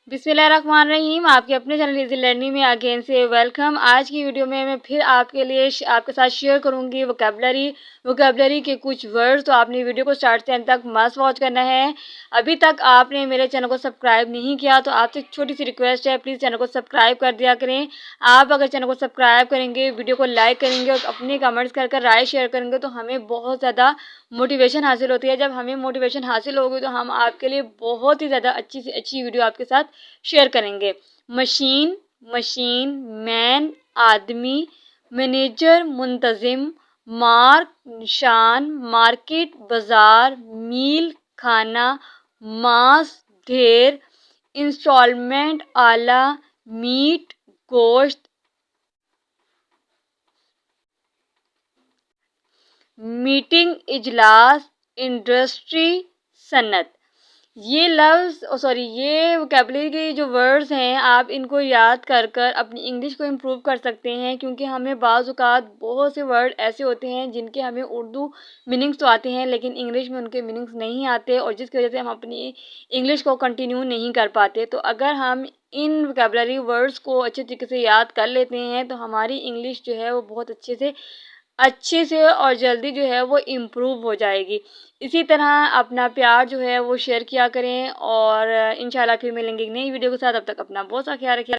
बिस्मिल्लाहिर्रहमानिर्रहीम। आपके अपने चैनल इजी लर्निंग में अगेन से वेलकम। आज की वीडियो में मैं फिर आपके साथ शेयर करूंगी वोकेबलरी के कुछ वर्ड्स। तो आपने वीडियो को स्टार्ट से एंड तक मस्ट वॉच करना है। अभी तक आपने मेरे चैनल को सब्सक्राइब नहीं किया तो आपसे एक छोटी सी रिक्वेस्ट है, प्लीज़ चैनल को सब्सक्राइब कर दिया करें। आप अगर चैनल को सब्सक्राइब करेंगे, वीडियो को लाइक करेंगे और अपने कमेंट्स कर राय शेयर करेंगे तो हमें बहुत ज़्यादा मोटिवेशन हासिल होती है। जब हमें मोटिवेशन हासिल होगी तो हम आपके लिए बहुत ही ज़्यादा अच्छी से अच्छी वीडियो आपके साथ शेयर करेंगे। मशीन, मशीन, मैन, आदमी, मैनेजर, मुंतजिम, मार्क, निशान, मार्केट, बाजार, मील, खाना, मांस, ढेर, इंस्टॉलमेंट, आला, मीट, गोश्त, मीटिंग, इजलास, इंडस्ट्री, सनत। ये वोकेबलरी के जो वर्ड्स हैं आप इनको याद कर अपनी इंग्लिश को इम्प्रूव कर सकते हैं, क्योंकि हमें बाज़ औक़ात बहुत से वर्ड ऐसे होते हैं जिनके हमें उर्दू मीनिंग्स तो आते हैं लेकिन इंग्लिश में उनके मीनिंग्स नहीं आते, और जिसकी वजह से हम अपनी इंग्लिश को कंटिन्यू नहीं कर पाते। तो अगर हम इन वोकेबलरी वर्ड्स को अच्छे तरीके से याद कर लेते हैं तो हमारी इंग्लिश जो है वो बहुत अच्छे से और जल्दी जो है वो इम्प्रूव हो जाएगी। इसी तरह अपना प्यार जो है वो शेयर किया करें और इंशाल्लाह फिर मिलेंगे एक नई वीडियो के साथ। अब तक अपना बहुत सा ख्याल रखिए।